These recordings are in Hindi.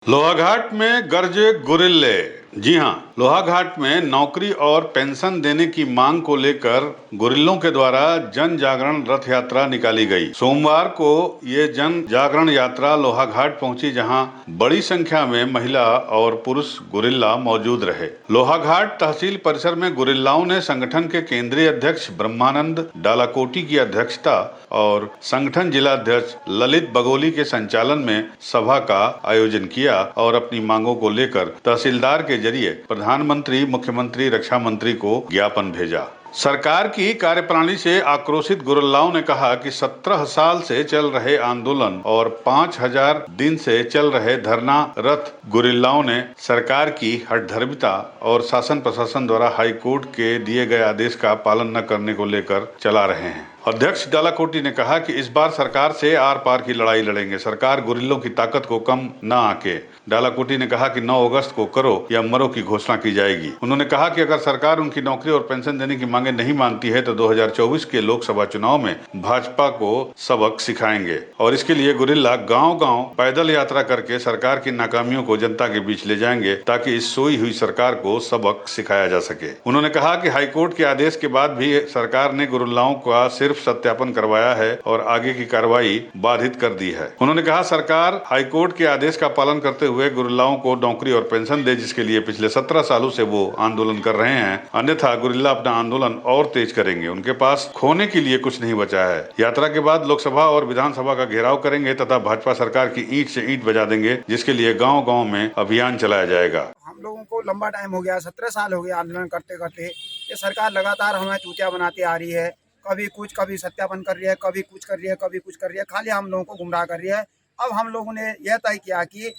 लोहाघाट में गरजे गुरिल्ले। जी हां, लोहाघाट में नौकरी और पेंशन देने की मांग को लेकर गुरिल्लों के द्वारा जन जागरण रथ यात्रा निकाली गई। सोमवार को ये जन जागरण यात्रा लोहाघाट पहुंची, जहां बड़ी संख्या में महिला और पुरुष गुरिल्ला मौजूद रहे। लोहाघाट तहसील परिसर में गुरिल्लाओं ने संगठन के केंद्रीय अध्यक्ष ब्रह्मानंद डालाकोटी की अध्यक्षता और संगठन जिला अध्यक्ष ललित बगोली के संचालन में सभा का आयोजन किया और अपनी मांगों को लेकर तहसीलदार के जरिए प्रधानमंत्री, मुख्यमंत्री, रक्षा मंत्री को ज्ञापन भेजा। सरकार की कार्यप्रणाली से आक्रोशित गुरिल्लाओं ने कहा कि 17 साल से चल रहे आंदोलन और 5000 दिन से चल रहे धरना रथ गुरिल्लाओं ने सरकार की हठधर्मिता और शासन प्रशासन द्वारा हाईकोर्ट के दिए गए आदेश का पालन न करने को लेकर चला रहे हैं। अध्यक्ष डालाकोटी ने कहा कि इस बार सरकार से आर पार की लड़ाई लड़ेंगे। सरकार गुरिल्लों की ताकत को कम न आके। डालाकोटी ने कहा कि 9 अगस्त को करो या मरो की घोषणा की जाएगी। उन्होंने कहा कि अगर सरकार उनकी नौकरी और पेंशन देने की मांगे नहीं मानती है तो 2024 के लोकसभा चुनाव में भाजपा को सबक सिखाएंगे और इसके लिए गुरिल्ला गांव-गांव पैदल यात्रा करके सरकार की नाकामियों को जनता के बीच ले जाएंगे, ताकि इस सोई हुई सरकार को सबक सिखाया जा सके। उन्होंने कहा कि हाईकोर्ट के आदेश के बाद भी सरकार ने गुरिल्लाओं का सिर्फ सत्यापन करवाया है और आगे की कार्रवाई बाधित कर दी है। उन्होंने कहा सरकार हाईकोर्ट के आदेश का पालन करते हुए गुरिल्लाओं को नौकरी और पेंशन दे, जिसके लिए पिछले 17 सालों से वो आंदोलन कर रहे हैं। अन्यथा गुरिल्ला अपना आंदोलन और तेज करेंगे। उनके पास खोने के लिए कुछ नहीं बचा है। यात्रा के बाद लोकसभा और विधानसभा का घेराव करेंगे तथा भाजपा सरकार की ईंट से ईंट बजा देंगे, जिसके लिए गाँव-गाँव में अभियान चलाया जाएगा। हम लोगों को लंबा टाइम हो गया, 17 साल हो गया आंदोलन करते करते। ये सरकार लगातार हमें चूतिया बनाती आ रही है। कभी कुछ, कभी सत्यापन कर रही है, कभी कुछ कर रही है, कभी कुछ कर रही है, खाली हम लोगों को गुमराह कर रही है। अब हम लोगों ने यह तय किया कि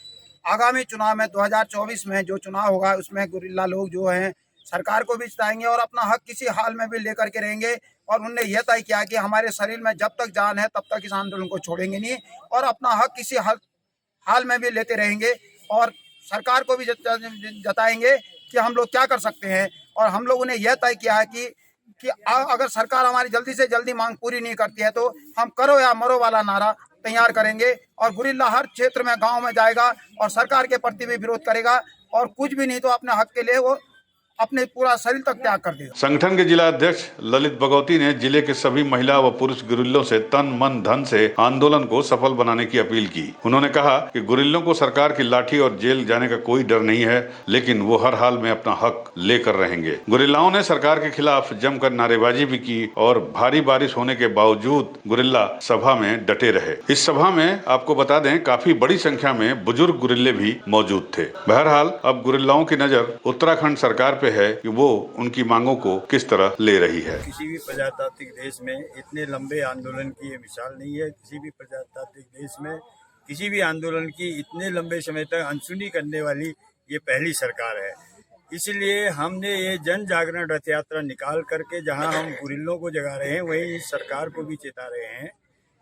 आगामी चुनाव में 2024 में जो चुनाव होगा उसमें गुरिल्ला लोग जो हैं सरकार को भी जिताएंगे और अपना हक किसी हाल में भी लेकर के रहेंगे। और उनने यह तय किया कि हमारे शरीर में जब तक जान है तब तक इस आंदोलन को छोड़ेंगे नहीं और अपना हक किसी हाल में भी लेते रहेंगे और सरकार को भी जताएंगे कि हम लोग क्या कर सकते हैं। और हम लोगों ने यह तय किया है कि अगर सरकार हमारी जल्दी से जल्दी मांग पूरी नहीं करती है तो हम करो या मरो वाला नारा तैयार करेंगे और गुरिल्ला हर क्षेत्र में, गांव में जाएगा और सरकार के प्रति भी विरोध करेगा और कुछ भी नहीं तो अपने हक के लिए वो अपने पूरा शरीर तक त्याग कर देगा। संगठन के जिला अध्यक्ष ललित बगोती ने जिले के सभी महिला व पुरुष गुरिल्लों से तन मन धन से आंदोलन को सफल बनाने की अपील की। उन्होंने कहा कि गुरिल्लों को सरकार की लाठी और जेल जाने का कोई डर नहीं है, लेकिन वो हर हाल में अपना हक लेकर रहेंगे। गुरिल्लाओं ने सरकार के खिलाफ जमकर नारेबाजी भी की और भारी बारिश होने के बावजूद गुरिल्ला सभा में डटे रहे। इस सभा में आपको बता दें, काफी बड़ी संख्या में बुजुर्ग गुरिल्ले भी मौजूद थे। बहरहाल अब गुरिल्लाओं की नजर उत्तराखंड सरकार पे है कि वो उनकी मांगों को किस तरह ले रही है। किसी भी प्रजातांत्रिक देश में इतने लंबे आंदोलन की ये मिसाल नहीं है। किसी भी प्रजातांत्रिक देश में किसी भी आंदोलन की इतने लंबे समय तक अनसुनी करने वाली ये पहली सरकार है। इसलिए हमने ये जन जागरण रथ यात्रा निकाल करके जहां हम गुरिल्लों को जगा रहे हैं, वहीं इस सरकार को भी चेता रहे हैं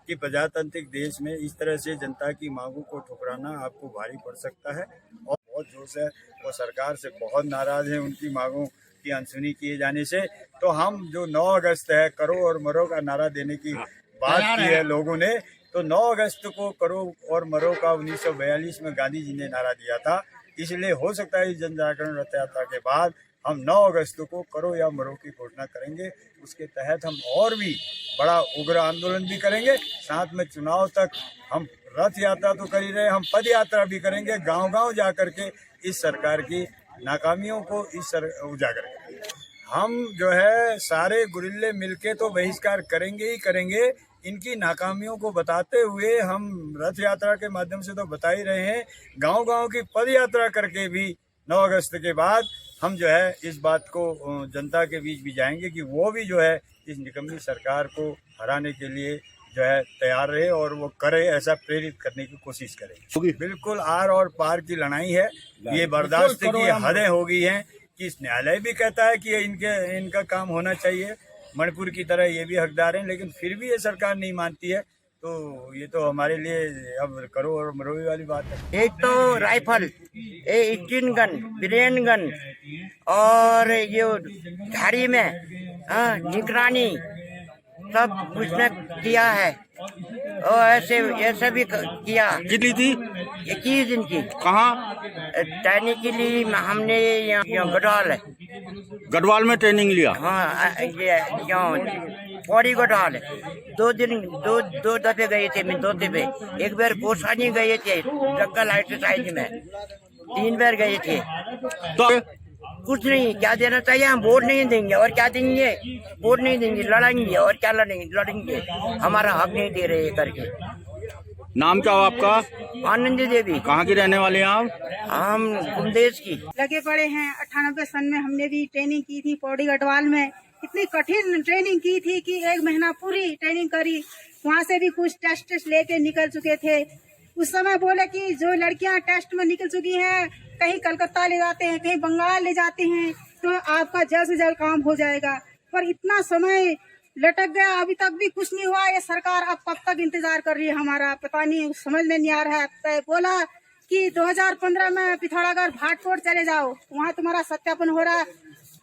कि प्रजातांत्रिक देश में इस तरह से जनता की मांगों को ठुकराना आपको भारी पड़ सकता है। और बहुत जोश है, वो सरकार से बहुत नाराज है उनकी मांगों की अनसुनी किए जाने से। तो हम जो 9 अगस्त है करो और मरो का नारा देने की बात की है लोगों ने, तो 9 अगस्त को करो और मरो का 1942 में गांधी जी ने नारा दिया था। इसलिए हो सकता है इस जन जागरण रथ यात्रा के बाद हम 9 अगस्त को करो या मरो की घोषणा करेंगे। उसके तहत हम और भी बड़ा उग्र आंदोलन भी करेंगे। साथ में चुनाव तक हम रथ यात्रा तो कर ही रहे, हम पद यात्रा भी करेंगे, गांव-गांव जा करके इस सरकार की नाकामियों को उजागर करेंगे। हम जो है सारे गुरिल्ले मिलके तो बहिष्कार करेंगे ही करेंगे। इनकी नाकामियों को बताते हुए हम रथ यात्रा के माध्यम से तो बता ही रहे हैं, गांव-गांव की पद यात्रा करके भी 9 अगस्त के बाद हम जो है इस बात को जनता के बीच भी जाएंगे कि वो भी जो है इस निकम्मी सरकार को हराने के लिए जो है तैयार रहे और वो करे, ऐसा प्रेरित करने की कोशिश करें। बिल्कुल आर और पार की लड़ाई है, ये बर्दाश्त की हदें हो गई हैं कि इस न्यायालय भी कहता है कि इनका काम होना चाहिए, मणिपुर की तरह ये भी हकदार हैं, लेकिन फिर भी ये सरकार नहीं मानती है। तो ये तो हमारे लिए अब करो और मरोवी वाली बात है। एक तो राइफल, 18 गन, ब्रेन गन और ये झाड़ी में निगरानी सब कुछ ने किया है और ऐसे भी किया। कितनी थी? 21 दिन की। कहाँ? ट्रेनिंग के लिए हमने यहाँ गढ़वाल है। गढ़वाल में ट्रेनिंग लिया? हाँ, ये यहाँ पौड़ी गढ़वाल है। 2 दिन दो दफे गए थे, मैं 2 दफे। एक बार कोसानी गए थे जंगल एक्सरसाइज में, 3 बार गए थे। तो कुछ नहीं, क्या देना चाहिए? हम वोट नहीं देंगे और क्या देंगे? वोट नहीं देंगे, लड़ेंगे और क्या लड़ेंगे? हमारा हक नहीं दे रहे करके। नाम क्या हो आपका? आनंदी देवी। कहाँ की रहने वाले हैं आप? हम कुमदेश की। लगे पड़े हैं। 98 सन में हमने भी ट्रेनिंग की थी पौड़ी गढ़वाल में। इतनी कठिन ट्रेनिंग की थी कि 1 महीना पूरी ट्रेनिंग करी। वहाँ से भी कुछ टेस्ट लेके निकल चुके थे। उस समय बोले कि जो लड़कियां टेस्ट में निकल चुकी हैं, कहीं कलकत्ता ले जाते हैं, कहीं बंगाल ले जाते हैं, तो आपका जल्द से जल्द काम हो जाएगा। पर इतना समय लटक गया, अभी तक भी कुछ नहीं हुआ। ये सरकार अब कब तक इंतजार कर रही है हमारा, पता नहीं, समझ में नहीं आ रहा है। बोला कि 2015 में पिथौरागढ़ भाटकोट चले जाओ, वहाँ तुम्हारा सत्यापन हो रहा है,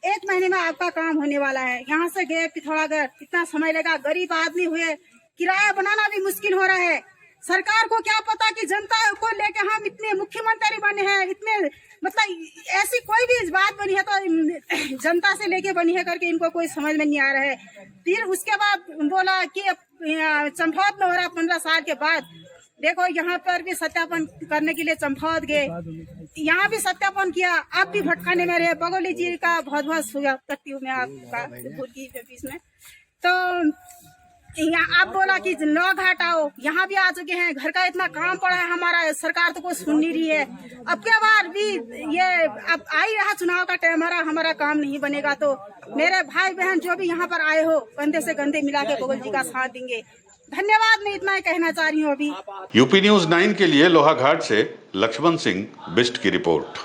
1 महीने में आपका काम होने वाला है। यहाँ से गए पिथौरागढ़, इतना समय लगा, गरीब आदमी हुए, किराया बनाना भी मुश्किल हो रहा है। सरकार को क्या पता कि जनता को लेके हम इतने मुख्यमंत्री बने हैं, इतने मतलब ऐसी कोई भी बात बनी है तो जनता से लेके बनी है करके इनको कोई समझ में नहीं आ रहा है। फिर उसके बाद बोला कि चंपावत में हो रहा 15 साल के बाद। देखो यहाँ पर भी सत्यापन करने के लिए चंपावत गए, यहाँ भी सत्यापन किया, आप भी भटकाने में रहे। बगोली जी का बहुत बहुत स्वागत करती हूँ मैं आपका बीच में। तो यहाँ आप बोला कि नौ घाट आओ, यहाँ भी आ चुके हैं। घर का इतना काम पड़ा है हमारा, सरकार तो कोई सुन नहीं रही है। अब के बार भी ये अब आ ही रहा चुनाव का टाइम, हमारा काम नहीं बनेगा तो मेरे भाई बहन जो भी यहाँ पर आए हो, कंधे से कंधे मिला के बगल जी का साथ देंगे। धन्यवाद, मैं इतना ही कहना चाह रही हूँ अभी। यूपी न्यूज़ 9 के लिए लोहाघाट से लक्ष्मण सिंह बिष्ट की रिपोर्ट।